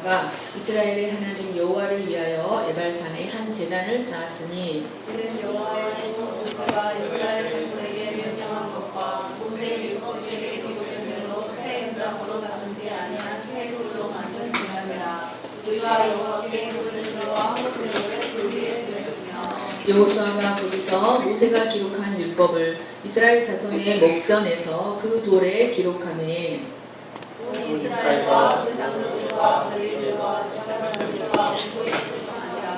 여호수아가 이스라엘의 하나님 여호와를 위하여 에발산에 한 제단을 쌓았으니 이는 여호와의 종 모세가 이스라엘 자손에게 명령한 것과 모세의 율법책에 기록된 대로 새 은장으로 만들지 아니한 새 돌로 만든 제단이라. 우리가 여호와께 그들과 한국제를 그 위에 드렸으며. 여호수아가 거기서 모세가 기록한 율법을 이스라엘 자손의 목전에서 그 돌에 기록하매 온 이스라엘과 그 장로들과 관리들과 제사장들과 공포인들뿐 아니라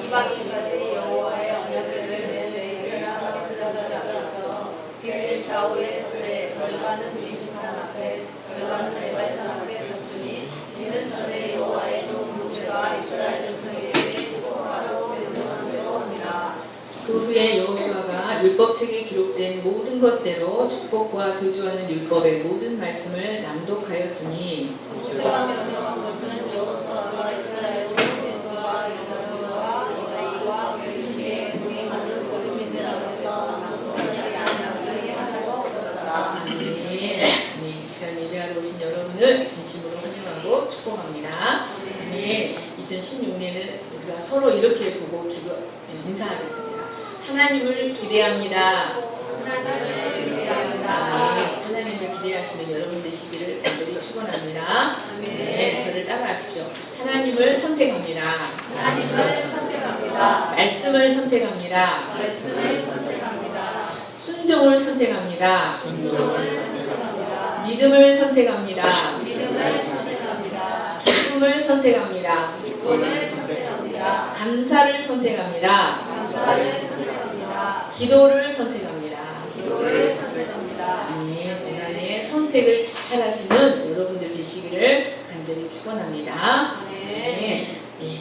이방인까지 여호와의 언약궤를 매매 이스라엘 제사장을 앞에서 길 좌우에 서되 절반은 그리심산 앞에 절반은 에발산 앞에 섰으니 이는 전에 여호와의 종 모세가 이스라엘 자손에게 축복하라고 명령한 대로 함이라. 그 후에 여호수아가 율법책에 기록된 모든 것대로 축복과 저주하는 율법의 모든 말씀을 낭독하였으니 모세가 명령한 것은 여호수아가 이스라엘 온 대소와 여자들과 여자아이와 여인에게 동행하는 거류민들 앞에서 낭독하지 아니하게 하나도 없었더라. 이 시간 예배하러 오신 여러분을 진심으로 환영하고 축복합니다. 2016년을 우리가 서로 이렇게 보고 인사하겠습니다. 하나님을 기대합니다. 하나님을 기대하시는 여러분 되시기를 간절히 축원합니다. 저를 따라하십시오. 하나님을 선택합니다. 말씀을 선택합니다. 순종을 선택합니다. 믿음을 선택합니다. 기쁨을 선택합니다. 감사를 선택합니다. 기도를 선택합니다. 고난의 선택을 잘 하시는 여러분들 되시기를 간절히 축원합니다.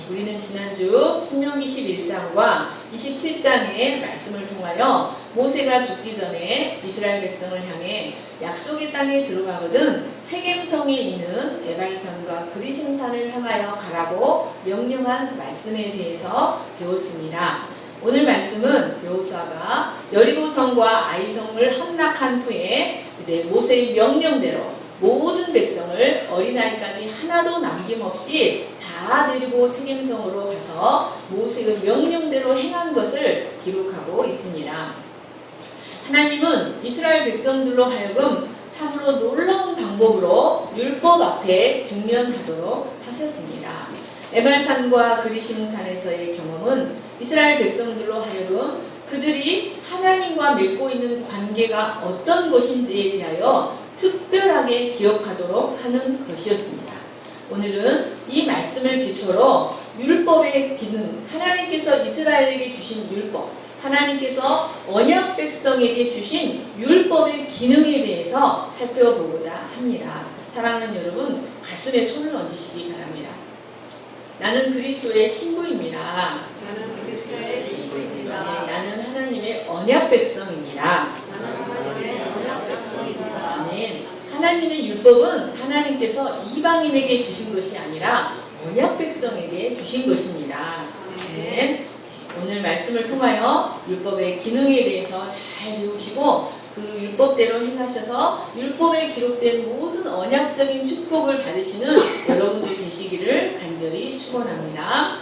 우리는 지난주 신명기 11장과 27장의 말씀을 통하여 모세가 죽기 전에 이스라엘 백성을 향해 약속의 땅에 들어가거든 세겜성에 있는 에발산과 그리심산을 향하여 가라고 명령한 말씀에 대해서 배웠습니다. 오늘 말씀은 여호수아가 여리고성과 아이성을 함락한 후에 이제 모세의 명령대로 모든 백성을 어린아이까지 하나도 남김없이 다 데리고 세겜성으로 가서 모세의 명령대로 행한 것을 기록하고 있습니다. 하나님은 이스라엘 백성들로 하여금 참으로 놀라운 방법으로 율법 앞에 직면하도록 하셨습니다. 에발산과 그리심산에서의 경험은 이스라엘 백성들로 하여금 그들이 하나님과 맺고 있는 관계가 어떤 것인지에 대하여 특별하게 기억하도록 하는 것이었습니다. 오늘은 이 말씀을 기초로 율법의 기능, 하나님께서 이스라엘에게 주신 율법, 하나님께서 언약 백성에게 주신 율법의 기능에 대해서 살펴보고자 합니다. 사랑하는 여러분, 가슴에 손을 얹으시기 바랍니다. 나는 그리스도의 신부입니다. 나는 하나님의 언약 백성입니다. 하나님의 율법은 하나님께서 이방인에게 주신 것이 아니라 언약 백성에게 주신 것입니다. 오늘 말씀을 통하여 율법의 기능에 대해서 잘 배우시고 그 율법대로 행하셔서 율법에 기록된 모든 언약적인 축복을 받으시는 여러분들 되시기를 간절히 축원합니다.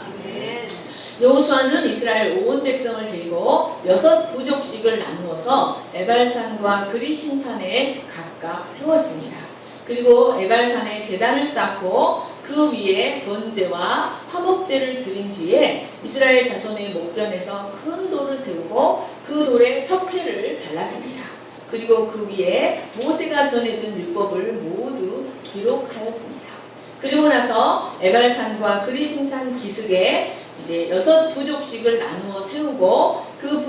여호수아는 이스라엘 온 백성을 데리고 6부족씩을 나누어서 에발산과 그리심산에 각각 세웠습니다. 그리고 에발산에 제단을 쌓고 그 위에 번제와 화목제를 드린 뒤에 이스라엘 자손의 목전에서 큰 돌을 세우고 그 돌에 석회를 발랐습니다. 그리고 그 위에 모세가 전해준 율법을 모두 기록하였습니다. 그리고 나서 에발산과 그리심산 기슭에 이제 6부족씩을 나누어 세우고 그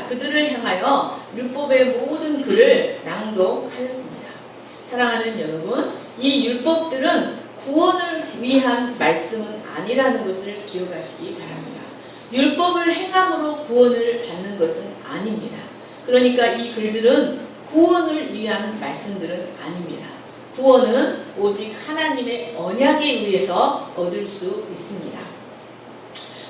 그들을 향하여 율법의 모든 글을 낭독하였습니다. 사랑하는 여러분, 이 율법들은 구원을 위한 말씀은 아니라는 것을 기억하시기 바랍니다. 율법을 행함으로 구원을 받는 것은 아닙니다. 그러니까 이 글들은 구원을 위한 말씀들은 아닙니다. 구원은 오직 하나님의 언약에 의해서 얻을 수 있습니다.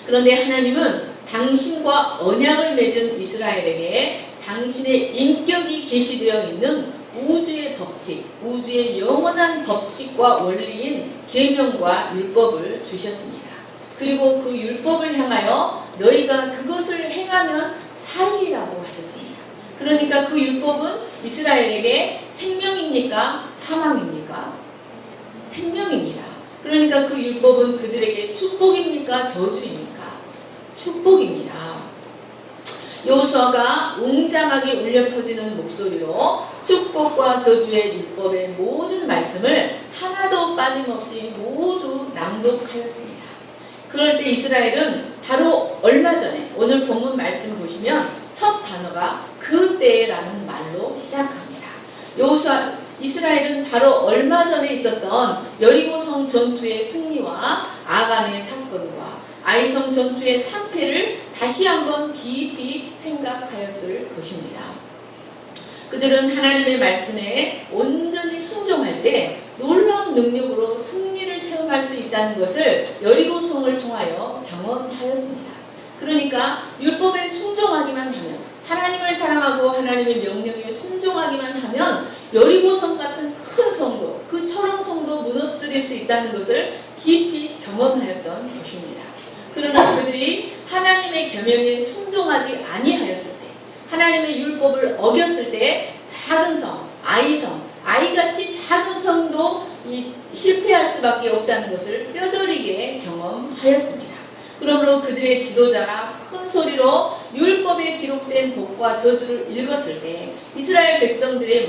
그런데 하나님은 당신과 언약을 맺은 이스라엘에게 당신의 인격이 계시되어 있는 우주의 법칙, 우주의 영원한 법칙과 원리인 계명과 율법을 주셨습니다. 그리고 그 율법을 향하여 너희가 그것을 행하면 살리라고 하셨습니다. 그러니까 그 율법은 이스라엘에게 생명입니까? 사망입니까? 생명입니다. 그러니까 그 율법은 그들에게 축복입니까? 저주입니까? 축복입니다. 여호수아가 웅장하게 울려 퍼지는 목소리로 축복과 저주의 율법의 모든 말씀을 하나도 빠짐없이 모두 낭독하였습니다. 그럴 때 이스라엘은 바로 얼마 전에 오늘 본문 말씀을 보시면 첫 단어가 그때라는 말로 시작합니다. 여호수아 이스라엘은 바로 얼마 전에 있었던 여리고성 전투의 승리와 아간의 사건과 아이성 전투의 참패를 다시 한번 깊이 생각하였을 것입니다. 그들은 하나님의 말씀에 온전히 순종할 때 놀라운 능력으로 승리를 체험할 수 있다는 것을 여리고성을 통하여 경험하였습니다. 그러니까 율법에 순종하기만 하면, 하나님을 사랑하고 하나님의 명령에 순종하기만 하면 여리고성 같은 큰 성도, 그 철옹 성도 무너뜨릴 수 있다는 것을 깊이 경험하였던 것입니다. 그러나 그들이 하나님의 계명에 순종하지 아니하였을 때, 하나님의 율법을 어겼을 때 작은 성, 아이같이 작은 성도 실패할 수밖에 없다는 것을 뼈저리게 경험하였습니다. 그러므로 그들의 지도자가 큰 소리로 율법에 기록된 복과 저주를 읽었을 때 이스라엘 백성들은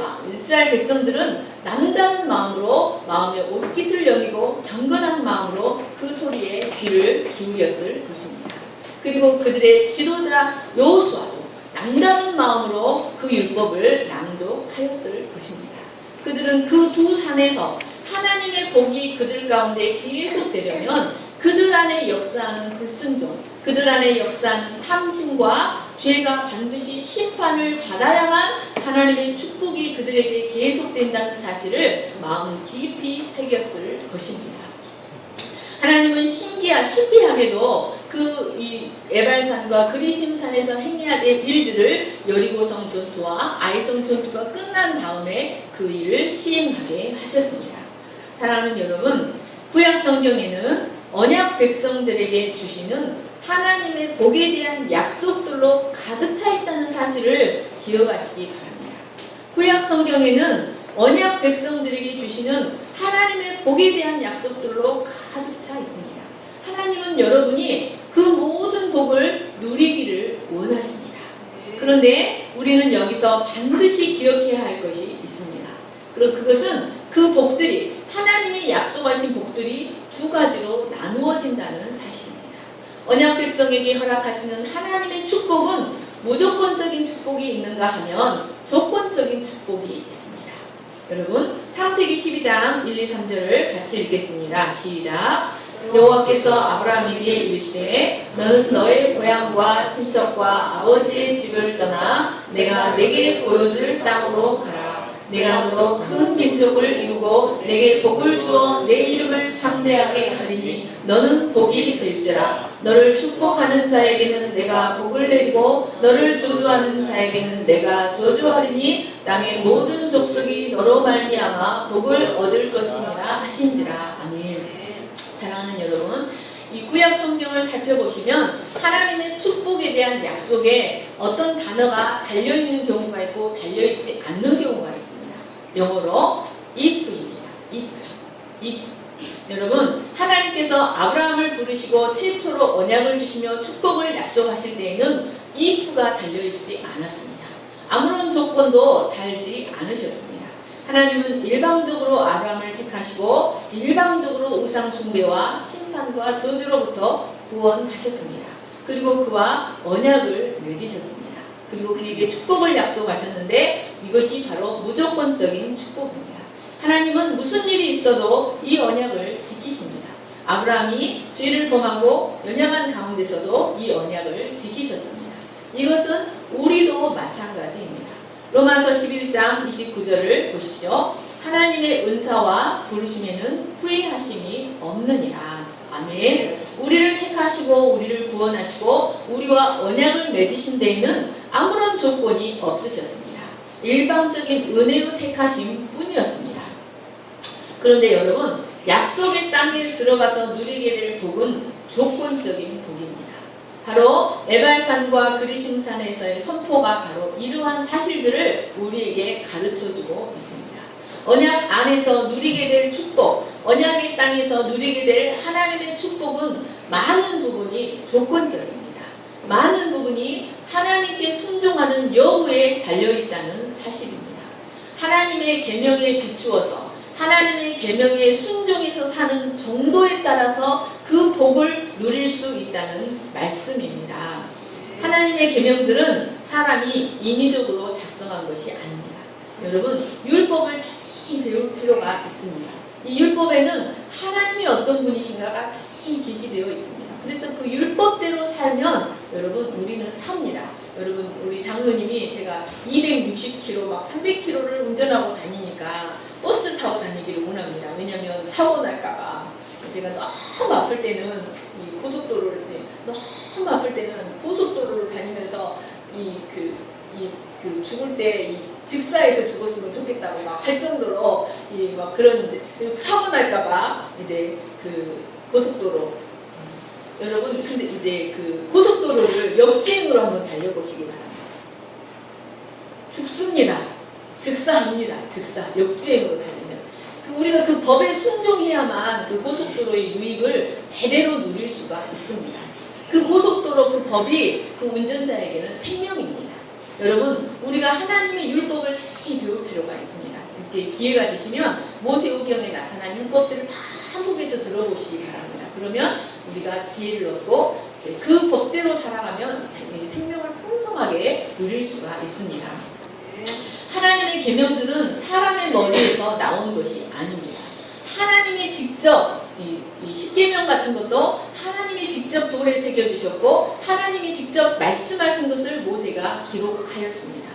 남다른 마음으로 마음의 옷깃을 여미고 경건한 마음으로 그 소리에 귀를 기울였을 것입니다. 그리고 그들의 지도자 여호수아도 남다른 마음으로 그 율법을 낭독하였을 것입니다. 그들은 그 두 산에서 하나님의 복이 그들 가운데 계속되려면 그들 안에 역사하는 불순종, 그들 안에 역사하는 탐심과 죄가 반드시 심판을 받아야만 하나님의 축복이 그들에게 계속된다는 사실을 마음 깊이 새겼을 것입니다. 하나님은 신비하게도 이 에발산과 그리심산에서 행해야 될 일들을 여리고성 전투와 아이성 전투가 끝난 다음에 그 일을 시행하게 하셨습니다. 사랑하는 여러분, 구약 성경에는 언약 백성들에게 주시는 하나님의 복에 대한 약속들로 가득 차 있다는 사실을 기억하시기 바랍니다. 구약 성경에는 언약 백성들에게 주시는 하나님의 복에 대한 약속들로 가득 차 있습니다. 하나님은 여러분이 그 모든 복을 누리기를 원하십니다. 그런데 우리는 여기서 반드시 기억해야 할 것이 있습니다. 그리고 그것은 그 복들이, 하나님이 약속하신 복들이 두 가지로 나누어진다는 사실입니다. 언약 백성에게 허락하시는 하나님의 축복은 무조건적인 축복이 있는가 하면 조건적인 축복이 있습니다. 여러분, 창세기 12장 1, 2, 3절을 같이 읽겠습니다. 시작. 여호와께서 아브라함에게 이르시되 너는 너의 고향과 친척과 아버지의 집을 떠나 내가 내게 보여줄 땅으로 가라. 내가 너로 큰 민족을 이루고 내게 복을 주어 내 이름을 창대하게 하리니 너는 복이 될지라. 너를 축복하는 자에게는 내가 복을 내리고 너를 저주하는 자에게는 내가 저주하리니 땅의 모든 족속이 너로 말미암아 복을 얻을 것이니라 하신지라. 아멘. 사랑하는 여러분, 이 구약 성경을 살펴보시면 하나님의 축복에 대한 약속에 어떤 단어가 달려있는 경우가 있고 달려있지 않는 경우가 있습니다. 영어로 if입니다. if. 여러분, 하나님께서 아브라함을 부르시고 최초로 언약을 주시며 축복을 약속하실 때에는 if가 달려있지 않았습니다. 아무런 조건도 달지 않으셨습니다. 하나님은 일방적으로 아브라함을 택하시고 일방적으로 우상 숭배와 심판과 저주로부터 구원하셨습니다. 그리고 그와 언약을 맺으셨습니다. 그리고 그에게 축복을 약속하셨는데 이것이 바로 무조건적인 축복입니다. 하나님은 무슨 일이 있어도 이 언약을 지키십니다. 아브라함이 죄를 범하고 연약한 가운데서도 이 언약을 지키셨습니다. 이것은 우리도 마찬가지입니다. 로마서 11장 29절을 보십시오. 하나님의 은사와 부르심에는 후회하심이 없느니라. 아멘. 우리를 택하시고 우리를 구원하시고 우리와 언약을 맺으신 데에는 아무런 조건이 없으셨습니다. 일방적인 은혜로 택하심 뿐이었습니다. 그런데 여러분, 약속의 땅에 들어가서 누리게 될 복은 조건적인 복입니다. 바로 에발산과 그리심산에서의 선포가 바로 이러한 사실들을 우리에게 가르쳐주고 있습니다. 언약 안에서 누리게 될 축복, 언약의 땅에서 누리게 될 하나님의 축복은 많은 부분이 조건적입니다. 많은 부분이 하나님께 순종하는 여부에 달려있다는 사실입니다. 하나님의 계명에 비추어서 하나님의 계명에 순종해서 사는 정도에 따라서 그 복을 누릴 수 있다는 말씀입니다. 하나님의 계명들은 사람이 인위적으로 작성한 것이 아닙니다. 여러분, 율법을 자세히 배울 필요가 있습니다. 이 율법에는 하나님이 어떤 분이신가가 자세히 게시되어 있습니다. 그래서 그 율법대로 살면 여러분 우리는 삽니다. 여러분, 우리 장로님이 제가 260km 막 300km를 운전하고 다니니까 버스를 타고 다니기를 원합니다. 왜냐하면 사고 날까봐. 제가 너무 아플 때는 이 고속도로를 너무 아플 때는 고속도로를 다니면서 죽을 때 이 직사에서 죽었으면 좋겠다고 막 할 정도로 막 그런 사고 날까봐 이제 그 고속도로 여러분, 근데 이제 그 고속도로를 역주행으로 한번 달려보시기 바랍니다. 죽습니다. 즉사합니다. 즉사. 역주행으로 달리면. 우리가 그 법에 순종해야만 그 고속도로의 유익을 제대로 누릴 수가 있습니다. 그 고속도로 그 법이 그 운전자에게는 생명입니다. 여러분, 우리가 하나님의 율법을 자세히 배울 필요가 있습니다. 이렇게 기회가 되시면 모세오경에 나타난 율법들을 반복해서 들어보시기 바랍니다. 그러면 우리가 지혜를 얻고 그 법대로 살아가면 생명을 풍성하게 누릴 수가 있습니다. 하나님의 계명들은 사람의 머리에서 나온 것이 아닙니다. 하나님이 직접 이 십계명 같은 것도 하나님이 직접 돌에 새겨주셨고 하나님이 직접 말씀하신 것을 모세가 기록하였습니다.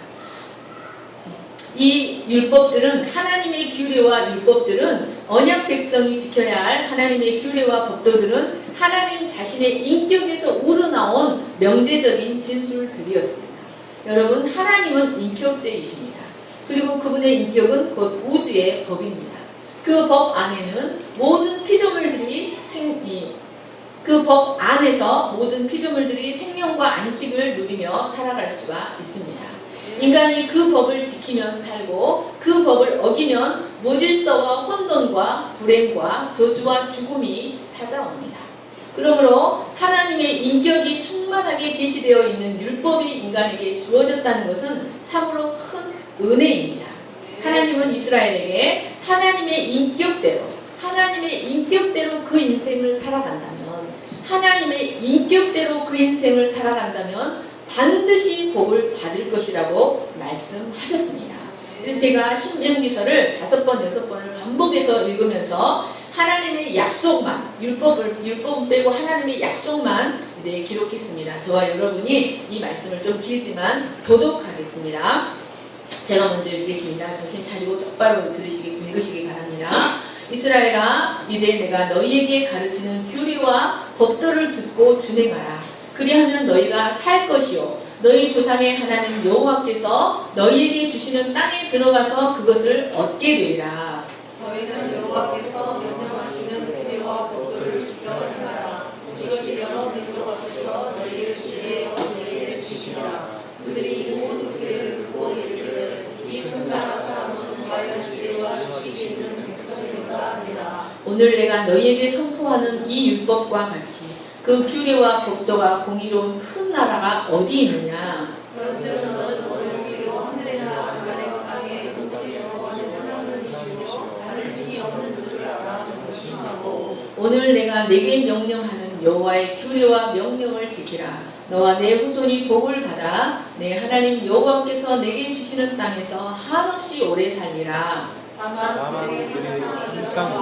이 율법들은 하나님의 규례와 율법들은 언약 백성이 지켜야 할 하나님의 규례와 법도들은 하나님 자신의 인격에서 우러나온 명제적인 진술들이었습니다. 여러분, 하나님은 인격제이십니다. 그리고 그분의 인격은 곧 우주의 법입니다. 그 법 안에는 모든 피조물들이 그 법 안에서 모든 피조물들이 생명과 안식을 누리며 살아갈 수가 있습니다. 인간이 그 법을 지키면 살고 그 법을 어기면 무질서와 혼돈과 불행과 저주와 죽음이 찾아옵니다. 그러므로 하나님의 인격이 충만하게 계시되어 있는 율법이 인간에게 주어졌다는 것은 참으로 큰 은혜입니다. 하나님은 이스라엘에게 하나님의 인격대로 그 인생을 살아간다면 하나님의 인격대로 그 인생을 살아간다면 반드시 복을 받을 것이라고 말씀하셨습니다. 그래서 제가 신명기서를 5번, 6번을 반복해서 읽으면서 하나님의 약속만, 율법은 빼고 하나님의 약속만 이제 기록했습니다. 저와 여러분이 이 말씀을 좀 길지만 교독하겠습니다. 제가 먼저 읽겠습니다. 정신 차리고 똑바로 읽으시기 바랍니다. 이스라엘아, 이제 내가 너희에게 가르치는 규례와 법도를 듣고 준행하라. 그리하면 너희가 살 것이요 너희 조상의 하나님 여호와께서 너희에게 주시는 땅에 들어가서 그것을 얻게 되리라. 너희는 여호와께서 명령하시는 규례와 법도를 지켜 행하라. 이것이 여러 민족 앞에서 너희를 지혜하여 너희에게 주시리라. 그들이 이 모든 규례를 듣고 이르기를 이 큰 나라 사람은 과연 지혜와 지식이 있는 백성인가 하니라. 오늘 내가 너희에게 선포하는 이 율법과 같이 그 규례와 법도가 공의로운 큰 나라가 어디 있느냐? 그런즉 너는 오늘로 하늘의 나라 아래와 땅에 오직 여호와는 하나님은 이시고 다른 신이 없는 줄을 알아 명심하고 오늘 내가 내게 명령하는 여호와의 규례와 명령을 지키라. 너와 내 후손이 복을 받아 내 하나님 여호와께서 내게 주시는 땅에서 한없이 오래 살리라. 다만 그들이 항상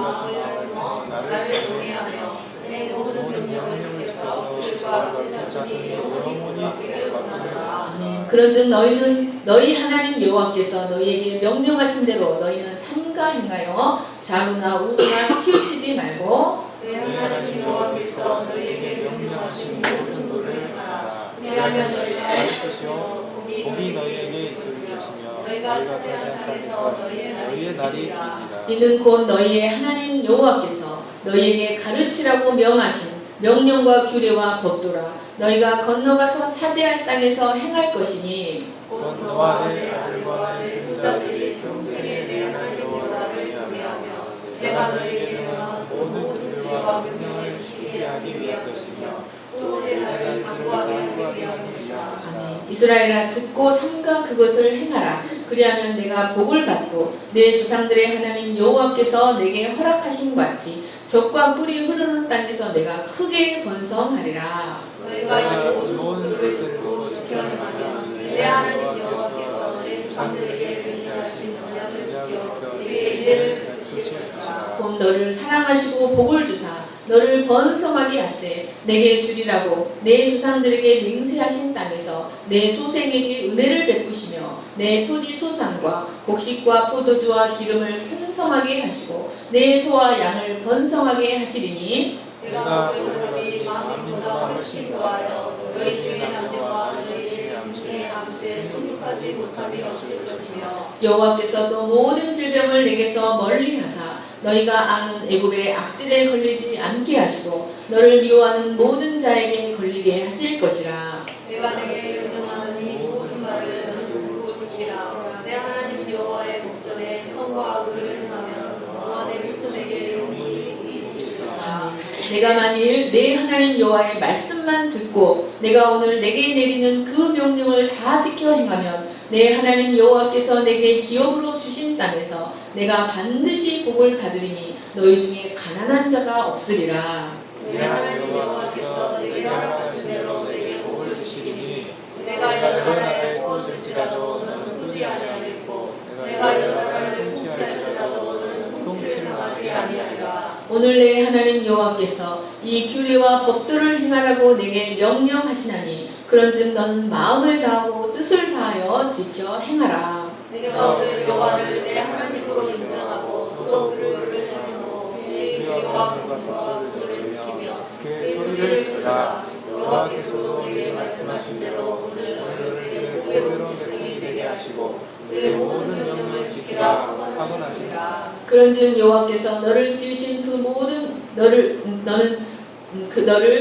마음을 나를 경외하며 내 모든 명령을 지켜서 그들과 그 자손이 영원히 받기를 원하노라. 아멘. 그런즉 너희는 너희 하나님 여호와께서 너희에게 명령하신 대로 너희는 삼가 행하여 좌우나 우우나 치우치지 말고 내 하나님 여호와께서 너희에게 명령하신 모든 도를 하라. 왜냐하면 너희가 알 것이요 복이 너희에게 있을 것이며 너희가 차지한 땅에서 너희의 날이 이르리라. 이는 곧 너희의 하나님 여호와께서 너희에게 가르치라고 명하신 명령과 규례와 법도라. 너희가 건너가서 차지할 땅에서 행할 것이니 곧 너와 내 아들과 내 손자들이 평생에 내 하나님 여호와를 경외하며 내가 너희에게 명한 모든 규례와 명령을 지키게 하기 위한 것이며 또 내 나라를 상고하게 하기 위한 것이라. 아멘. 이스라엘아 듣고 삼가 그것을 행하라. 그리하면 내가 복을 받고 내 조상들의 하나님 여호와께서 내게 허락하신 같이 젖과 꿀이 흐르는 땅에서 내가 크게 번성하리라. 너희가 이 모든 것들을 듣고 지켜 행하면 내 하나님 여호와께서 내 조상들에게 맹세하신 언약을 지켜 내게 이를 펼칠 것이라. 곧 너를 사랑하시고 복을 주사 너를 번성하게 하시되 내게 주리라고 내 조상들에게 맹세하신 땅에서 내 소생에게 은혜를 베푸시며 내 토지 소산과 곡식과 포도주와 기름을 풍성하게 하시고 내 소와 양을 번성하게 하시리니 내가 너희 만민보다 훨씬 더하여 너희 중에 남녀와 너희의 짐승의 암새에 속육하지 못함이 없을 것이며 여호와께서 또 모든 질병을 내게서 멀리하사 너희가 아는 애굽의 악질에 걸리지 않게 하시고 너를 미워하는 모든 자에게 걸리게 하실 것이라. 내가 내게 명령하는 이 모든 말을 너는 듣고 지키라. 내 하나님 여호와의 목전에 선과 악을 행하면 너와 내 후손에게 영원히 있으리라. 내가 만일 내 하나님 여호와의 말씀만 듣고 내가 오늘 내게 내리는 그 명령을 다 지켜 행하면 내 하나님 여호와께서 내게 기업으로 주신 땅에서 내가 반드시 복을 받으리니 너희 중에 가난한 자가 없으리라. 내 하나님 여호와께서 내게 허락하신 대로 내게 복을 주시니 내가 여러 나라에 구워줄지라도 너는 꾸지 아니하겠고 내가 여러 나라를 통치할지라도 너는 통치를 하지 아니하리라. 오늘 내 하나님 여호와께서 이 규례와 법도를 행하라고 내게 명령하시나니 그런즉 너는 마음을 다하고 뜻을 다하여 지켜 행하라. 내가 오늘 여호와를 내 하나님으로 인정하고 또 그를 행하고 그의 규례와 법도를 지키며 그의 소리를 듣라. 여호와께서도 내게 말씀하신 대로 오늘 너희를 복으로 백성이 되게 하시고 그의 모든 명령을 지키라 하고나시라. 그런즉 여호와께서 너를 지으신 그 모든 너를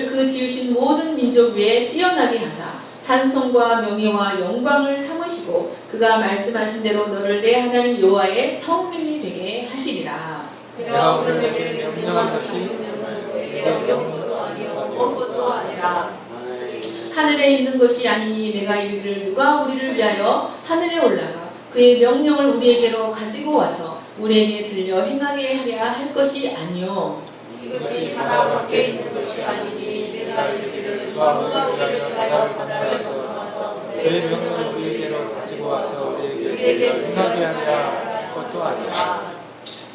그 지으신 모든 민족 위에 뛰어나게 하사 찬송과 명예와 영광을 삼으시고 그가 말씀하신 대로 너를 내 하나님 여호와의 성민이 되게 하시리라. 내가 오늘 내게 명령한 것이 내게 어려운 것도 아니요 먼 것도 아니라 하늘에 있는 것이 아니니 내가 이르기를 누가 우리를 위하여 하늘에 올라가 그의 명령을 우리에게로 가지고 와서 우리에게 들려 행하게 하랴 할 것이 아니요 이것이 바다 밖에 있는 것이 아니니 내가 이르기를 누가 우리를 위하여 바다를 건너가서 내 명령을 우리에게로 가지고 와서 우리에게 행하게 하랴 할 것도 아니라.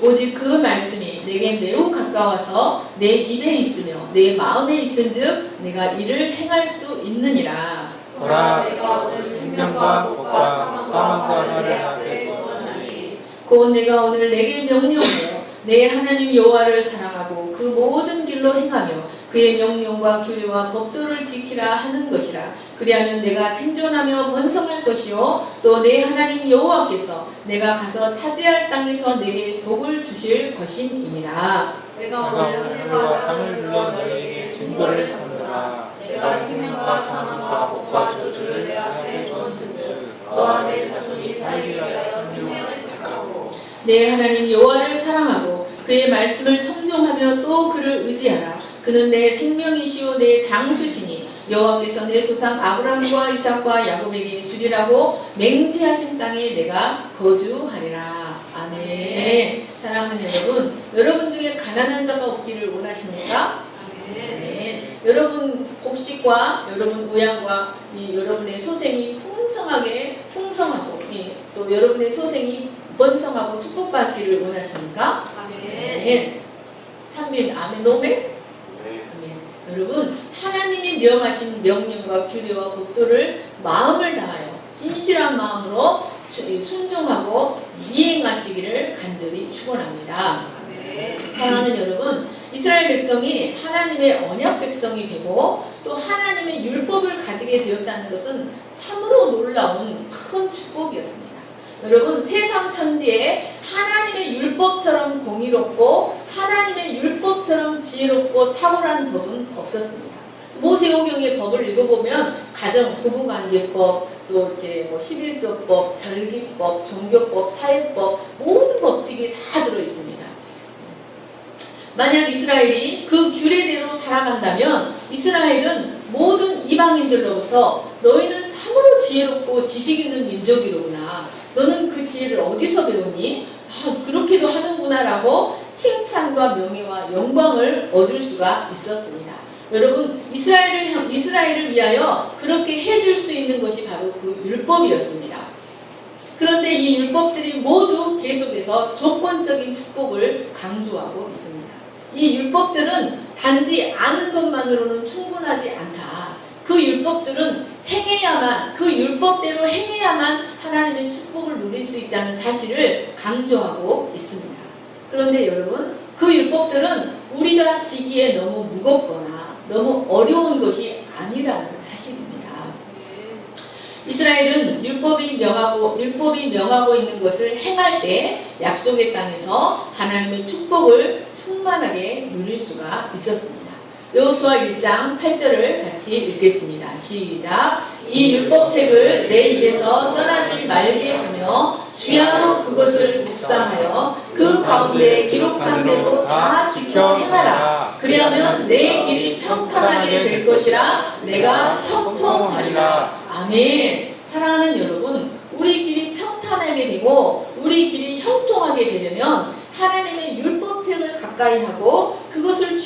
오직 그 말씀이 내게 매우 가까워서 내 입에 있으며 내 마음에 있은즉 내가 이를 행할 수 있느니라. 보라 내가 오늘 생명과 복과 사망과 나를 앞에 두었나니 곧 내가 오늘 내게 명령하여 내 하나님 여호와를 사랑하고 그 모든 길로 행하며 그의 명령과 규례와 법도를 지키라 하는 것이라. 그리하면 내가 생존하며 번성할 것이요 또 내 하나님 여호와께서 내가 가서 차지할 땅에서 내게 복을 주실 것임이니라. 내가 오늘 하늘과 땅을 불러 너희에게 증거를 삼노라. 내가 생명과 사망과 복과 저주를 내 앞에 두었은즉 너와 내 자손이 살기 위하여 생명을 택하고 내 하나님 여호와를 사랑하고 그의 말씀을 청종하며 또 그를 의지하라. 그는 내 생명이시오 내 장수시니 여호와께서 내 조상 아브라함과 이삭과 야곱에게 주리라고 맹세하신 땅에 내가 거주하리라. 아멘. 사랑하는 여러분, 여러분 중에 가난한 자가 없기를 원하십니까? 아멘. 여러분 곡식과 여러분 우양과 여러분의 소생이 풍성하고 또 여러분의 소생이 번성하고 축복받기를 원하십니까? 아멘. 참빈 아멘 노멘? 아멘. 여러분 하나님이 명하신 명령과 규례와 법도를 마음을 다하여 진실한 마음으로 순종하고 이행하시기를 간절히 축원합니다. 사랑하는 여러분, 이스라엘 백성이 하나님의 언약 백성이 되고 또 하나님의 율법을 가지게 되었다는 것은 참으로 놀라운 큰 축복이었습니다. 여러분, 세상 천지에 하나님의 율법처럼 공의롭고 하나님의 율법처럼 지혜롭고 탁월한 법은 없었습니다. 모세오경의 법을 읽어보면 가정, 부부관계법, 또 이렇게 뭐 11조법, 절기법, 종교법, 사회법, 모든 법칙이 다 들어있습니다. 만약 이스라엘이 그 규례대로 살아간다면 이스라엘은 모든 이방인들로부터 너희는 참으로 지혜롭고 지식 있는 민족이로구나. 너는 그 지혜를 어디서 배웠니? 그렇게도 하는구나 라고 칭찬과 명예와 영광을 얻을 수가 있었습니다. 여러분, 이스라엘을 위하여 그렇게 해줄 수 있는 것이 바로 그 율법이었습니다. 그런데 이 율법들이 모두 계속해서 조건적인 축복을 강조하고 있습니다. 이 율법들은 단지 아는 것만으로는 충분하지 않다. 그 율법들은 행해야만, 그 율법대로 행해야만 하나님의 축복을 누릴 수 있다는 사실을 강조하고 있습니다. 그런데 여러분, 그 율법들은 우리가 지기에 너무 무겁거나 너무 어려운 것이 아니라는 사실입니다. 이스라엘은 율법이 명하고 있는 것을 행할 때 약속의 땅에서 하나님의 축복을 충만하게 누릴 수가 있었습니다. 여호수아 1장 8절을 같이 읽겠습니다. 시작. 이 율법책을 내 입에서 떠나지 말게 하며 주야로 그것을 묵상하여 그 가운데 기록한 대로 다 지켜 행하라. 그리하면 내 길이 평탄하게 될 것이라 내가 형통하리라. 아멘. 사랑하는 여러분, 우리 길이 평탄하게 되고 우리 길이 형통하게 되려면 하나님의 율법책을 가까이 하고 그것을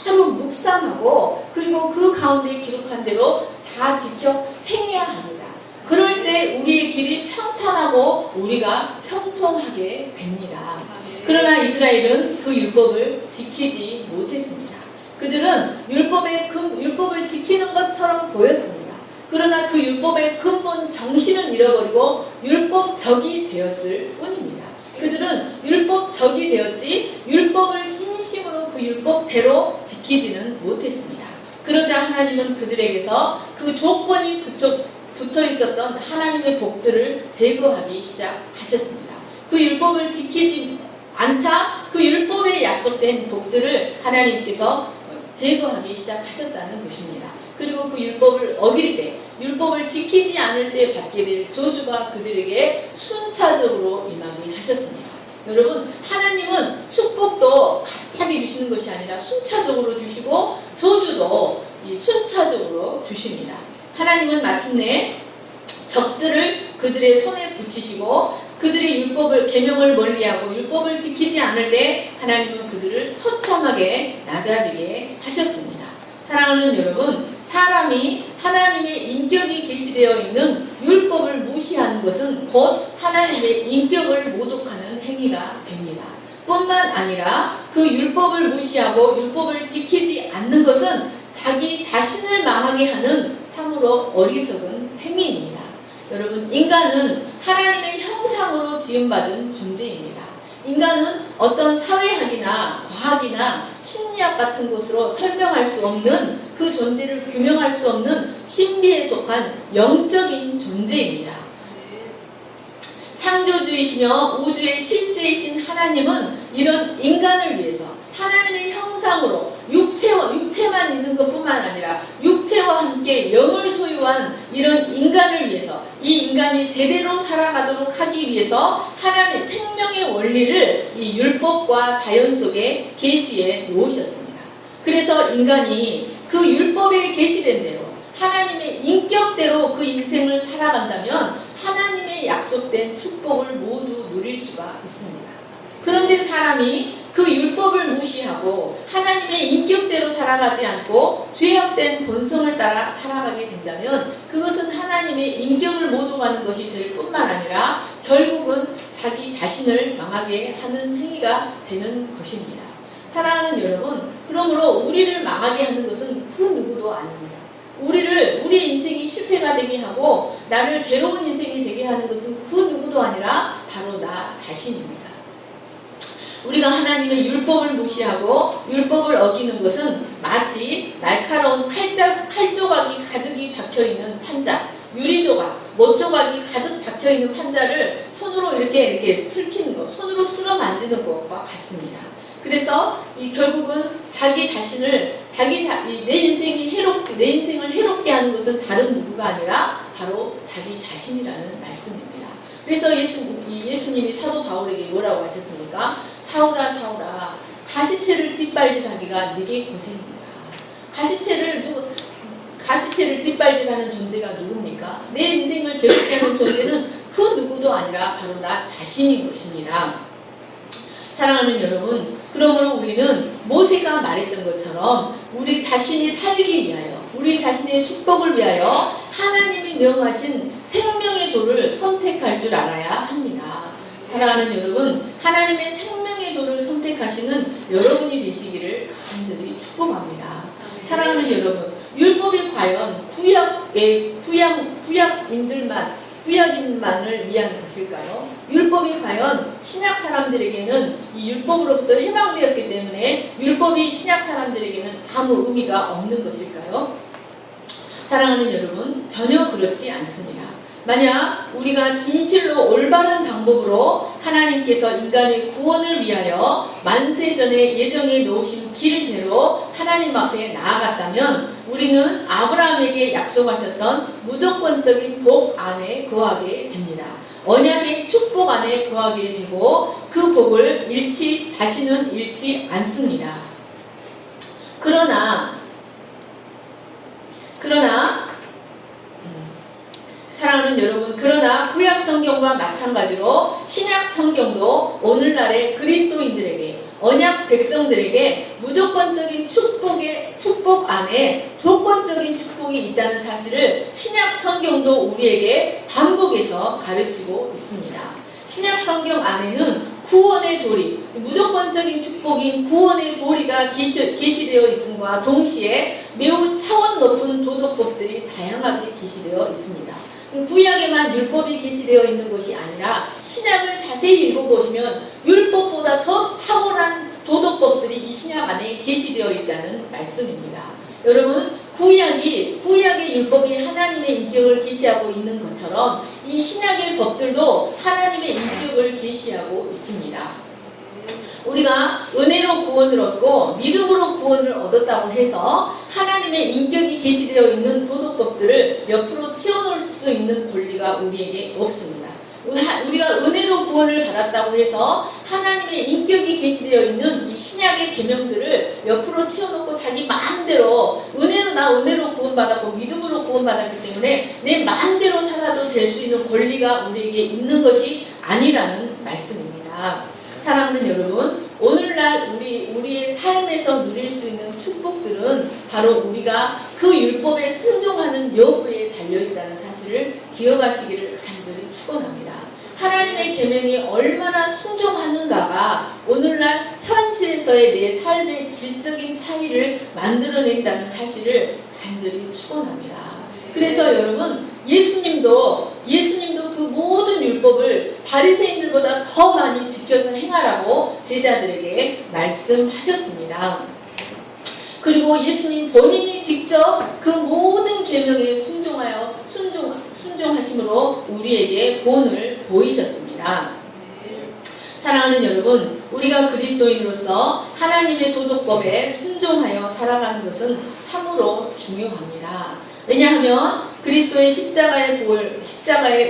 하루 묵상하고 그리고 그 가운데 기록한 대로 다 지켜 행해야 합니다. 그럴 때 우리의 길이 평탄하고 우리가 형통하게 됩니다. 그러나 이스라엘은 그 율법을 지키지 못했습니다. 그들은 율법을 지키는 것처럼 보였습니다. 그러나 그 율법의 근본 정신은 잃어버리고 율법적이 되었을 뿐입니다. 그들은 율법적이 되었지 율법을 진심으로 그 율법대로 지키지는 못했습니다. 그러자 하나님은 그들에게서 그 조건이 붙어 있었던 하나님의 복들을 제거하기 시작하셨습니다. 그 율법을 지키지 않자 그 율법에 약속된 복들을 하나님께서 제거하기 시작하셨다는 것입니다. 그리고 그 율법을 어길 때, 율법을 지키지 않을 때 받게 될 저주가 그들에게 순차적으로 임하게 하셨습니다. 여러분, 하나님은 축복도 갑자기 주시는 것이 아니라 순차적으로 주시고 저주도 순차적으로 주십니다. 하나님은 마침내 적들을 그들의 손에 붙이시고 그들의 율법을 계명을 멀리하고 율법을 지키지 않을 때 하나님은 그들을 처참하게 낮아지게 하셨습니다. 사랑하는 여러분, 사람이 하나님의 인격이 계시되어 있는 율법을 무시하는 것은 곧 하나님의 인격을 모독하는 행위가 됩니다. 뿐만 아니라 그 율법을 무시하고 율법을 지키지 않는 것은 자기 자신을 망하게 하는 참으로 어리석은 행위입니다. 여러분, 인간은 하나님의 형상으로 지음받은 존재입니다. 인간은 어떤 사회학이나 과학이나 심리학 같은 것으로 설명할 수 없는 그 존재를 규명할 수 없는 신비에 속한 영적인 존재입니다. 창조주이시며 우주의 실제이신 하나님은 이런 인간을 위해서 하나님의 형상으로 육체만 있는 것뿐만 아니라 육체와 함께 영을 소유한 이런 인간을 위해서 이 인간이 제대로 살아가도록 하기 위해서 하나님 생명의 원리를 이 율법과 자연 속에 계시해 놓으셨습니다. 그래서 인간이 그 율법에 계시된 대로 하나님의 인격대로 그 인생을 살아간다면 하나님의 약속된 축복을 모두 누릴 수가 있습니다. 그런데 사람이 그 율법을 무시하고 하나님의 인격대로 살아가지 않고 죄악된 본성을 따라 살아가게 된다면 그것은 하나님의 인격을 모독하는 것이 될 뿐만 아니라 결국은 자기 자신을 망하게 하는 행위가 되는 것입니다. 사랑하는 여러분, 그러므로 우리를 망하게 하는 것은 그 누구도 아닙니다. 우리의 인생이 실패가 되게 하고 나를 괴로운 인생이 되게 하는 것은 그 누구도 아니라 바로 나 자신입니다. 우리가 하나님의 율법을 무시하고 율법을 어기는 것은 마치 날카로운 칼조각이 가득히 박혀있는 판자, 유리조각, 못조각이 가득 박혀있는 판자를 손으로 손으로 이렇게 슬키는 것, 손으로 쓸어 만지는 것과 같습니다. 그래서 결국은 자기 자신을 내 인생을 해롭게 하는 것은 다른 누구가 아니라 바로 자기 자신이라는 말씀입니다. 그래서 예수님이 사도 바울에게 뭐라고 하셨습니까? 사울아 사울아 가시체를 뒷발질하기가 네게 고생이다. 가시체를 뒷발질하는 존재가 누굽니까? 내 인생을 괴롭게 하는 존재는 그 누구도 아니라 바로 나 자신인 것입니다. 사랑하는 여러분, 그러므로 우리는 모세가 말했던 것처럼 우리 자신이 살기 위하여, 우리 자신의 축복을 위하여 하나님이 명하신 생명의 도를 선택할 줄 알아야 합니다. 사랑하는 여러분, 하나님의 생명의 도를 선택하시는 여러분이 되시기를 간절히 축복합니다. 사랑하는 여러분, 율법이 과연 구약인만을 위한 것일까요? 율법이 과연 신약 사람들에게는 이 율법으로부터 해방되었기 때문에 율법이 신약 사람들에게는 아무 의미가 없는 것일까요? 사랑하는 여러분, 전혀 그렇지 않습니다. 만약 우리가 진실로 올바른 방법으로 하나님께서 인간의 구원을 위하여 만세전에 예정해 놓으신 길대로 하나님 앞에 나아갔다면 우리는 아브라함에게 약속하셨던 무조건적인 복 안에 거하게 됩니다. 언약의 축복 안에 거하게 되고 그 복을 다시는 잃지 않습니다. 그러나 사랑하는 여러분, 그러나 구약 성경과 마찬가지로 신약 성경도 오늘날의 그리스도인들에게, 언약 백성들에게 무조건적인 축복 안에 조건적인 축복이 있다는 사실을 신약 성경도 우리에게 반복해서 가르치고 있습니다. 신약 성경 안에는 구원의 도리, 무조건적인 축복인 구원의 도리가 계시되어 있음과 동시에 매우 차원 높은 도덕법들이 다양하게 계시되어 있습니다. 구약에만 율법이 계시되어 있는 것이 아니라 신약을 자세히 읽어보시면 율법보다 더 탁월한 도덕법들이 이 신약 안에 계시되어 있다는 말씀입니다. 여러분, 구약의 율법이 하나님의 인격을 계시하고 있는 것처럼 이 신약의 법들도 하나님의 인격을 계시하고 있습니다. 우리가 은혜로 구원을 얻고 믿음으로 구원을 얻었다고 해서 하나님의 인격이 계시되어 있는 도덕법들을 옆으로 치워놓을 수 있는 권리가 우리에게 없습니다. 우리가 은혜로 구원을 받았다고 해서 하나님의 인격이 계시되어 있는 이 신약의 계명들을 옆으로 치워놓고 자기 마음대로 은혜로 구원받았고 믿음으로 구원받았기 때문에 내 마음대로 살아도 될 수 있는 권리가 우리에게 있는 것이 아니라는 말씀입니다. 사랑하는 여러분, 오늘날 우리의 삶에서 누릴 수 있는 축복들은 바로 우리가 그 율법에 순종하는 여부에 달려있다는 사실을 기억하시기를 간절히 축원합니다. 하나님의 계명이 얼마나 순종하는가가 오늘날 현실에서의 내 삶의 질적인 차이를 만들어낸다는 사실을 간절히 축원합니다. 그래서 여러분, 예수님도 그 모든 율법을 바리새인들보다 더 많이 지켜서 행하라고 제자들에게 말씀하셨습니다. 그리고 예수님 본인이 직접 그 모든 계명에 순종하심으로 우리에게 본을 보이셨습니다. 사랑하는 여러분, 우리가 그리스도인으로서 하나님의 도덕법에 순종하여 살아가는 것은 참으로 중요합니다. 왜냐하면 그리스도의 십자가의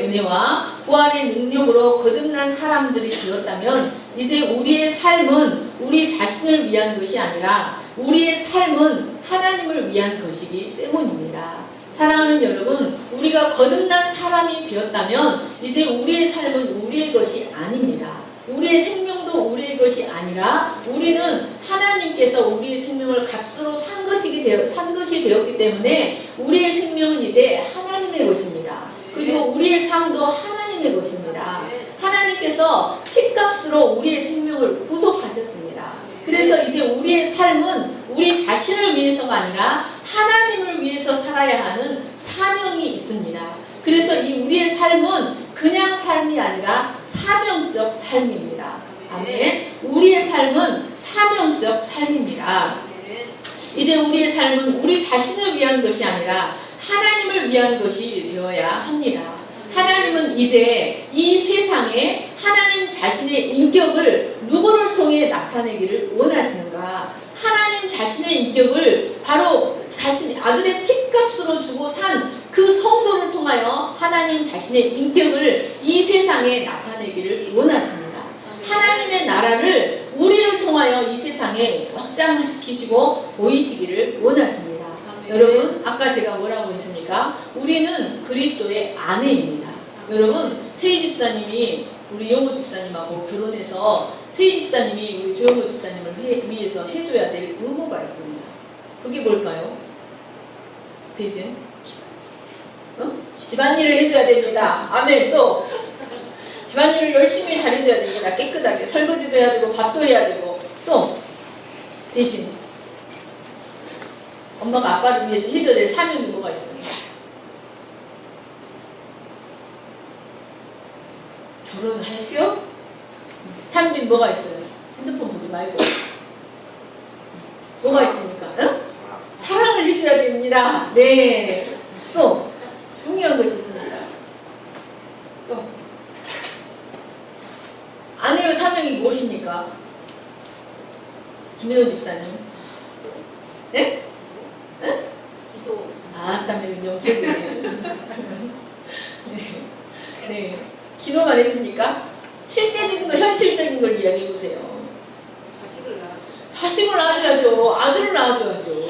은혜와 구원의 능력으로 거듭난 사람들이 되었다면 이제 우리의 삶은 우리 자신을 위한 것이 아니라 우리의 삶은 하나님을 위한 것이기 때문입니다. 사랑하는 여러분, 우리가 거듭난 사람이 되었다면 이제 우리의 삶은 우리의 것이 아닙니다. 우리의 생명도 우리의 것이 아니라 우리는 하나님께서 우리의 생명을 값으로 산 것이 되었기 때문에 우리의 생명은 이제 하나님의 것입니다. 그리고 우리의 삶도 하나님의 것입니다. 하나님께서 핏값으로 우리의 생명을 구속하셨습니다. 그래서 이제 우리의 삶은 우리 자신을 위해서가 아니라 하나님을 위해서 살아야 하는 사명이 있습니다. 그래서 이 우리의 삶은 그냥 삶이 아니라 사명적 삶입니다. 아멘. 우리의 삶은 사명적 삶입니다. 이제 우리의 삶은 우리 자신을 위한 것이 아니라 하나님을 위한 것이 되어야 합니다. 하나님은 이제 이 세상에 하나님 자신의 인격을 누구를 통해 나타내기를 원하시는가? 하나님 자신의 인격을 바로 자신 아들의 핏값으로 주고 산 그 성도를 통하여 하나님 자신의 인격을 이 세상에 나타내기를 원하십니다. 하나님의 나라를 우리를 통하여 이 세상에 확장시키시고 보이시기를 원하십니다. 여러분, 아까 제가 뭐라고 했습니까? 우리는 그리스도의 아내입니다. 여러분, 세희 집사님이 우리 영호 집사님하고 결혼해서 세희 집사님이 우리 조영호 집사님을 위해서 해줘야 될 의무가 있습니다. 그게 뭘까요? 대신 집안일을 해줘야 됩니다. 아멘. 또 집안일을 열심히 잘해줘야 됩니다. 깨끗하게 설거지도 해야 되고 밥도 해야 되고 또 대신 엄마가 아빠를 위해서 해줘야 될 사명이 뭐가 있어요? 결혼할게요? 참빈 뭐가 있어요? 핸드폰 보지 말고 뭐가 있습니까? 응? 사랑을 해줘야 됩니다. 네. 또 중요한 것이 있습니다. 또 아내의 사명이 무엇입니까? 김혜원 집사님. 네? 네? 기도. 아따면 영적이네. 네. 네. 기도만 했습니까? 실제적인 거, 현실적인 걸 이야기해 보세요. 자식을 낳아줘야죠. 아들을 낳아줘야죠.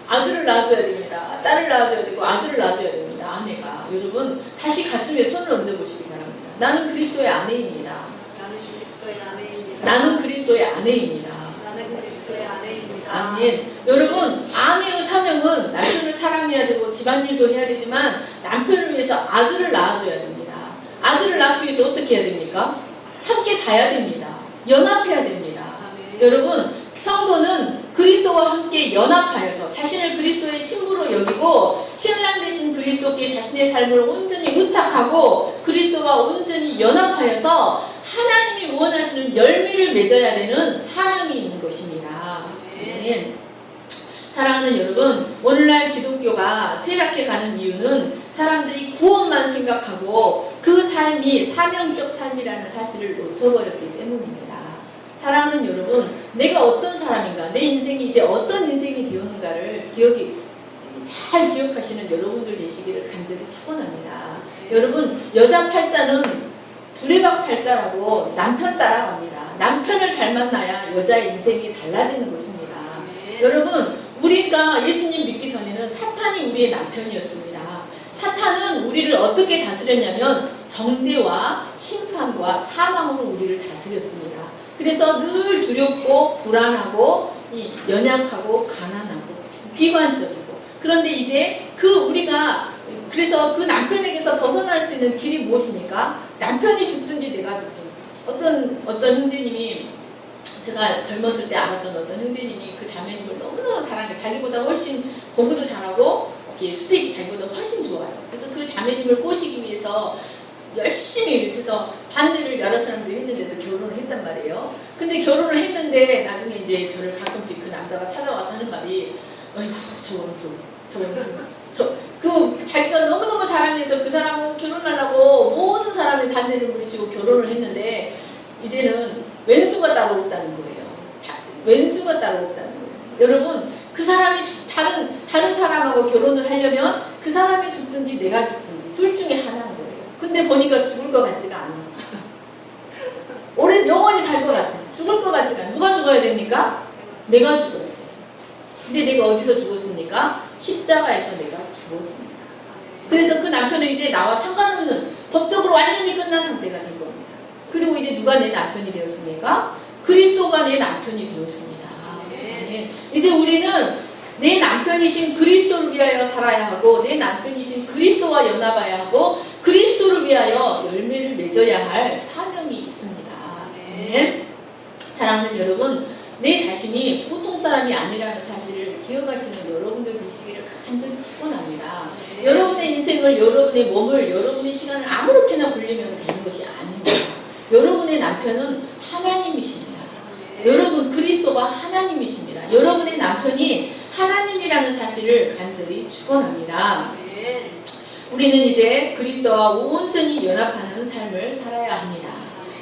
아들을 낳아줘야 됩니다. 딸을 낳아줘야 되고 아들을 낳아줘야 됩니다. 아내가. 여러분 다시 가슴에 손을 얹어보시기 바랍니다. 나는 그리스도의 아내입니다. 나는 그리스도의 아내입니다. 나는 그리스도의 아내입니다. 나는 그리스도의 아내입니다. 아멘. 여러분, 아내의 사명은 남편을 사랑해야 되고 집안일도 해야 되지만 남편을 위해서 아들을 낳아줘야 됩니다. 아들을 낳기 위해서 어떻게 해야 됩니까? 함께 자야 됩니다. 연합해야 됩니다. 아멘. 여러분, 성도는 그리스도와 함께 연합하여서 자신을 그리스도의 신부로 여기고 신랑 되신 그리스도께 자신의 삶을 온전히 의탁하고 그리스도와 온전히 연합하여서 하나님이 원하시는 열매를 맺어야 되는 사명이 있는 것입니다. 아멘. 사랑하는 여러분, 오늘날 기독교가 쇠락해 가는 이유는 사람들이 구원만 생각하고 그 삶이 사명적 삶이라는 사실을 놓쳐버렸기 때문입니다. 사랑하는 여러분, 내가 어떤 사람인가, 내 인생이 이제 어떤 인생이 되었는가를 잘 기억하시는 여러분들 되시기를 간절히 축원합니다. 여러분, 여자 팔자는 두레박 팔자라고 남편 따라갑니다. 남편을 잘 만나야 여자의 인생이 달라지는 것입니다. 여러분, 우리가 예수님 믿기 전에는 사탄이 우리의 남편이었습니다. 사탄은 우리를 어떻게 다스렸냐면 정죄와 심판과 사망으로 우리를 다스렸습니다. 그래서 늘 두렵고 불안하고 연약하고 가난하고 비관적이고, 그런데 이제 그래서 그 남편에게서 벗어날 수 있는 길이 무엇입니까? 남편이 죽든지 내가 죽든지. 어떤 형제님이, 제가 젊었을 때 알았던 어떤 형제님이 그 자매님을 너무너무 사랑해. 자기보다 훨씬 공부도 잘하고 스펙이 자기보다 훨씬 좋아요. 그래서 그 자매님을 꼬시기 위해서 열심히 이렇게 해서 반대를 여러 사람들이 했는데도 결혼을 했단 말이에요. 근데 결혼을 했는데 나중에 이제 저를 가끔씩 그 남자가 찾아와서 하는 말이, 어이구 저 원수 자기가 너무너무 사랑해서 그 사람하고 결혼하려고 모든 사람이 반대를 물리치고 결혼을 했는데 이제는 왼수가 따로 없다는 거예요. 왼수가 따로 없다는 거예요. 여러분, 그 사람이 다른 사람하고 결혼을 하려면 그 사람이 죽든지 내가 죽든지 둘 중에 하나인 거예요. 근데 보니까 죽을 것 같지가 않아. 영원히 살 것 같아. 죽을 것 같지가 않아. 누가 죽어야 됩니까? 내가 죽어야 돼. 근데 내가 어디서 죽었습니까? 십자가에서 내가 죽었습니다. 그래서 그 남편은 이제 나와 상관없는, 법적으로 완전히 끝난 상태가 된 겁니다. 그리고 이제 누가 내 남편이 되었습니까? 그리스도가 내 남편이 되었습니다. 네. 이제 우리는 내 남편이신 그리스도를 위하여 살아야 하고, 내 남편이신 그리스도와 연합해야 하고, 그리스도를 위하여 열매를 맺어야 할 사명이 있습니다. 네. 사랑하는 여러분, 내 자신이 보통 사람이 아니라는 사실을 기억하시는 여러분들 되시기를 간절히 축원합니다. 여러분의 인생을, 여러분의 몸을, 여러분의 시간을 아무렇게나 굴리면 되는 것이 아닙니다. 여러분의 남편은 하나님이십니다. 여러분 그리스도가 하나님이십니다. 여러분의 남편이 하나님이라는 사실을 간절히 축원합니다. 우리는 이제 그리스도와 온전히 연합하는 삶을 살아야 합니다.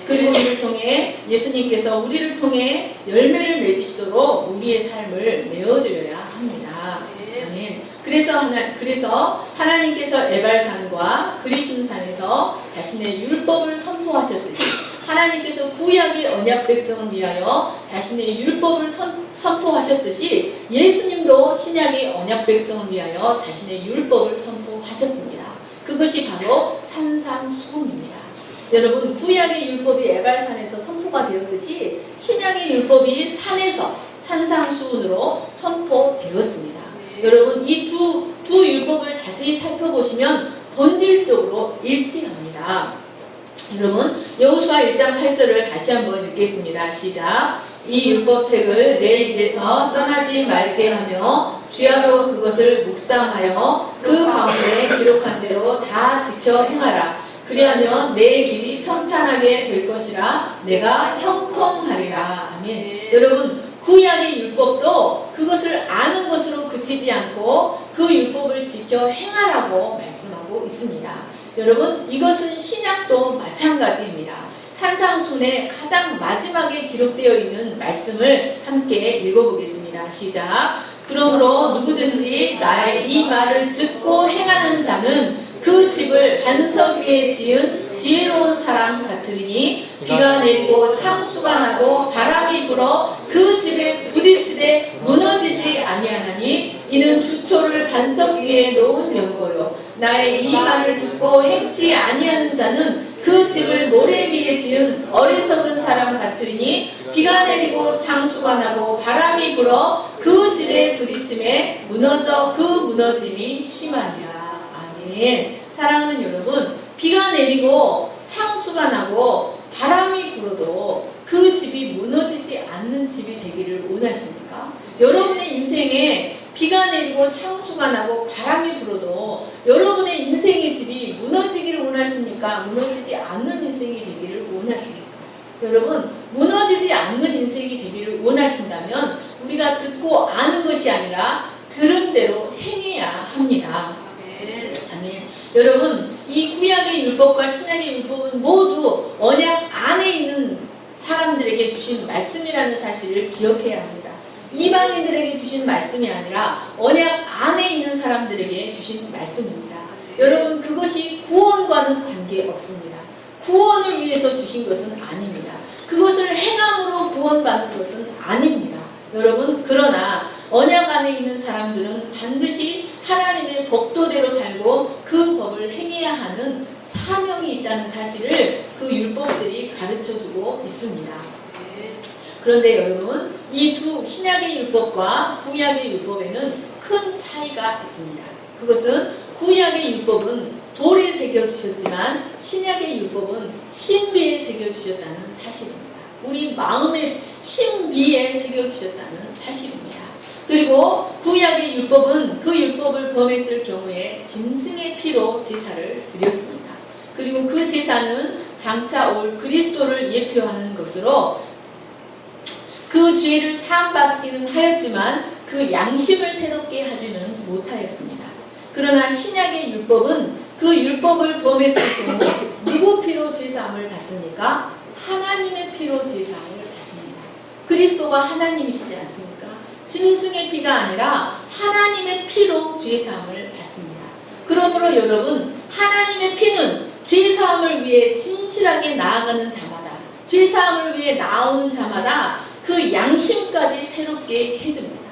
그리고 이를 통해 예수님께서 우리를 통해 열매를 맺으시도록 우리의 삶을 내어드려야 합니다. 아멘. 그래서 하나님께서 에발산과 그리심산에서 자신의 율법을 선포하셨듯이 하나님께서 구약의 언약 백성을 위하여 자신의 율법을 선포하셨듯이 예수님도 신약의 언약 백성을 위하여 자신의 율법을 선포하셨습니다. 그것이 바로 산상수훈입니다. 여러분, 구약의 율법이 에발산에서 선포가 되었듯이 신약의 율법이 산에서 산상수훈으로 선포되었습니다. 여러분, 이 두 율법을 자세히 살펴보시면 본질적으로 일치합니다. 여러분, 여호수아 1장 8절을 다시 한번 읽겠습니다. 시작. 이 율법책을 내 입에서 떠나지 말게 하며 주야로 그것을 묵상하여 그 가운데 기록한 대로 다 지켜 행하라. 그리하면 내 길이 평탄하게 될 것이라 내가 형통하리라. 아멘. 여러분, 구약의 율법도 그것을 아는 것으로 그치지 않고 그 율법을 지켜 행하라고 말씀하고 있습니다. 여러분, 이것은 신약도 마찬가지입니다. 산상순의 가장 마지막에 기록되어 있는 말씀을 함께 읽어보겠습니다. 시작. 그러므로 누구든지 나의 이 말을 듣고 행하는 자는 그 집을 반석 위에 지은 지혜로운 사람 같으리니 비가 내리고 창수가 나고 바람이 불어 그 집에 부딪히되 무너지지 아니하나니 이는 주초를 반석 위에 놓은 연고요. 나의 이 말을 듣고 행치 아니하는 자는 그 집을 모래 위에 지은 어리석은 사람 같으리니 비가 내리고 창수가 나고 바람이 불어 그 집에 부딪힘에 무너져 그 무너짐이 심하니라. 아멘. 사랑하는 여러분, 비가 내리고 창수가 나고 바람이 불어도 그 집이 무너지지 않는 집이 되기를 원하십니까? 여러분의 인생에 비가 내리고 창수가 나고 바람이 불어도 여러분의 인생의 집이 무너지기를 원하십니까? 무너지지 않는 인생이 되기를 원하십니까? 여러분, 무너지지 않는 인생이 되기를 원하신다면 우리가 듣고 아는 것이 아니라 들은 대로 행해야 합니다. 아멘. 여러분, 이 구약의 율법과 신약의 율법은 모두 언약 안에 있는 사람들에게 주신 말씀이라는 사실을 기억해야 합니다. 이방인들에게 주신 말씀이 아니라 언약 안에 있는 사람들에게 주신 말씀입니다. 여러분, 그것이 구원과는 관계없습니다. 구원을 위해서 주신 것은 아닙니다. 그것을 행함으로 구원받는 것은 아닙니다. 여러분, 그러나 언약 안에 있는 사람들은 반드시 하나님의 법도대로 살고 그 법을 행해야 하는 사명이 있다는 사실을 그 율법들이 가르쳐주고 있습니다. 그런데 여러분, 이 두 신약의 율법과 구약의 율법에는 큰 차이가 있습니다. 그것은 구약의 율법은 돌에 새겨주셨지만 신약의 율법은 신비에 새겨주셨다는 사실입니다. 우리 마음의 신비에 새겨주셨다는 사실입니다. 그리고 구약의 율법은 그 율법을 범했을 경우에 짐승의 피로 제사를 드렸습니다. 그리고 그 제사는 장차 올 그리스도를 예표하는 것으로 그 죄를 사함받기는 하였지만 그 양심을 새롭게 하지는 못하였습니다. 그러나 신약의 율법은 그 율법을 범했을 경우 누구 피로 죄사함을 받습니까? 하나님의 피로 죄사함을 받습니다. 그리스도가 하나님이시지 않습니까? 짐승의 피가 아니라 하나님의 피로 죄사함을 받습니다. 그러므로 여러분, 하나님의 피는 죄사함을 위해 진실하게 나아가는 자마다, 죄사함을 위해 나오는 자마다 그 양심까지 새롭게 해줍니다.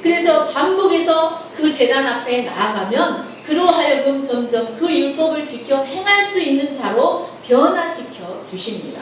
그래서 반복해서 그 제단 앞에 나아가면 그로하여금 점점 그 율법을 지켜 행할 수 있는 자로 변화시켜 주십니다.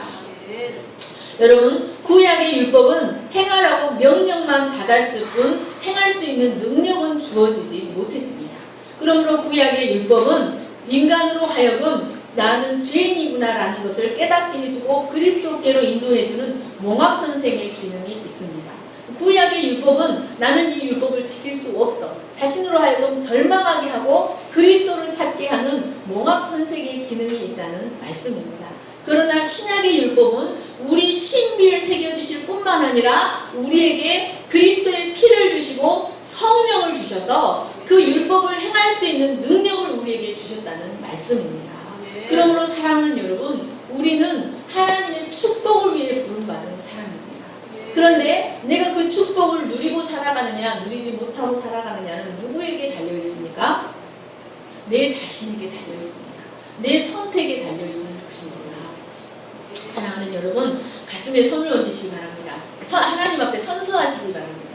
여러분, 구약의 율법은 행하라고 명령만 받았을 뿐 행할 수 있는 능력은 주어지지 못했습니다. 그러므로 구약의 율법은 인간으로 하여금 나는 죄인이구나 라는 것을 깨닫게 해주고 그리스도께로 인도해주는 몽합선생의 기능이 있습니다. 구약의 율법은 나는 이 율법을 지킬 수 없어 자신으로 하여금 절망하게 하고 그리스도를 찾게 하는 몽합선생의 기능이 있다는 말씀입니다. 그러나 신약의 율법은 우리 신비에 새겨주실 뿐만 아니라 우리에게 그리스도의 피를 주시고 성령을 주셔서 그 율법을 행할 수 있는 능력을 우리에게 주셨다는 말씀입니다. 그러므로 사랑하는 여러분, 우리는 하나님의 축복을 위해 부름받은 사람입니다. 그런데 내가 그 축복을 누리고 살아가느냐, 누리지 못하고 살아가느냐는 누구에게 달려 있습니까? 내 자신에게 달려 있습니다. 내 선택에 달려 있는 것입니다. 사랑하는 여러분, 가슴에 손을 얹으시기 바랍니다. 하나님 앞에 선서하시기 바랍니다.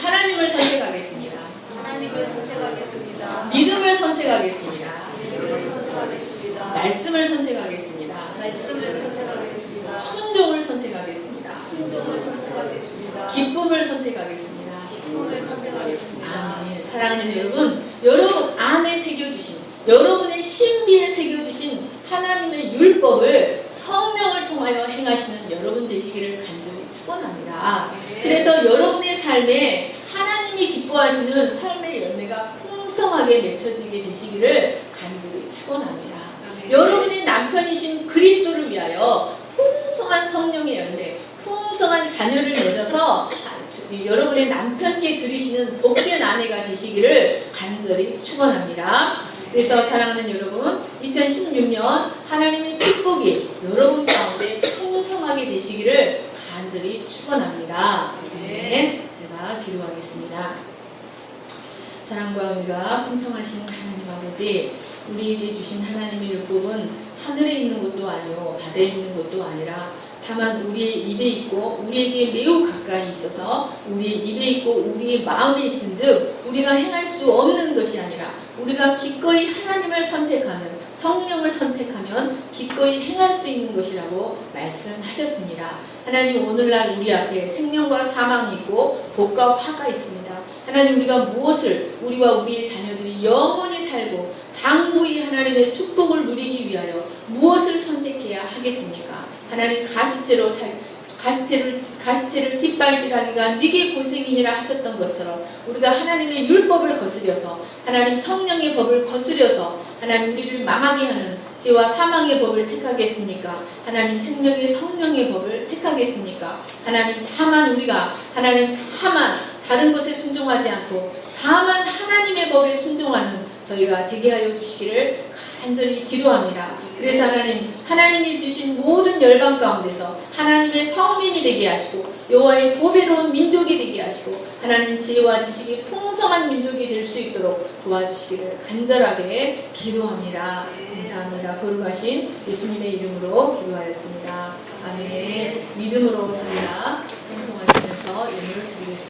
하나님을 선택하겠습니다. 하나님을 선택하겠습니다. 믿음을 선택하겠습니다. 믿음을 선택하겠습니다. 말씀을 선택하겠습니다. 말씀을 선택하겠습니다. 순종을 선택하겠습니다. 순종을 선택하겠습니다. 기쁨을 선택하겠습니다. 기쁨을 선택하겠습니다. 아멘. 사랑하는 여러분, 여러분 안에 새겨주신, 여러분의 신비에 새겨주신 하나님의 율법을 성령을 통하여 행하시는 여러분 되시기를 간절히 축원합니다. 그래서 여러분의 삶에 하나님이 기뻐하시는 삶의 열매가 풍성하게 맺혀지게 되시기를 간절히 축원합니다. 여러분의 남편이신 그리스도를 위하여 풍성한 성령의 열매, 풍성한 자녀를 맺어서 여러분의 남편께 드리시는 복된 아내가 되시기를 간절히 축원합니다. 그래서 사랑하는 여러분, 2016년 하나님의 축복이 여러분 가운데 풍성하게 되시기를 간절히 축원합니다. 네, 제가 기도하겠습니다. 사랑과 의가 풍성하신 하나님 아버지, 우리에게 주신 하나님의 율법은 하늘에 있는 것도 아니요 바다에 있는 것도 아니라 다만 우리의 입에 있고 우리에게 매우 가까이 있어서 우리의 입에 있고 우리의 마음에 있은즉 우리가 행할 수 없는 것이 아니라 우리가 기꺼이 하나님을 선택하면, 성령을 선택하면 기꺼이 행할 수 있는 것이라고 말씀하셨습니다. 하나님, 오늘날 우리 앞에 생명과 사망이 있고 복과 화가 있습니다. 하나님, 우리가 무엇을 우리와 우리의 자녀들이 영원히 살고 장부의 하나님의 축복을 누리기 위하여 무엇을 선택해야 하겠습니까? 하나님, 가시채를 뒷발질하기가 네게 고생이니라 하셨던 것처럼 우리가 하나님의 율법을 거스려서, 하나님 성령의 법을 거스려서 하나님 우리를 망하게 하는 죄와 사망의 법을 택하겠습니까? 하나님 생명의 성령의 법을 택하겠습니까? 하나님, 다만 우리가 다른 것에 순종하지 않고 다만 하나님의 법에 순종하는 저희가 되게 하여 주시기를 간절히 기도합니다. 그래서 하나님이 주신 모든 열방 가운데서 하나님의 성민이 되게 하시고 여호와의 보배로운 민족이 되게 하시고 하나님 지혜와 지식이 풍성한 민족이 될 수 있도록 도와주시기를 간절하게 기도합니다. 감사합니다. 거룩하신 예수님의 이름으로 기도하였습니다. 아멘. 믿음으로 살라. 찬송하시면서 예물을 드리겠습니다.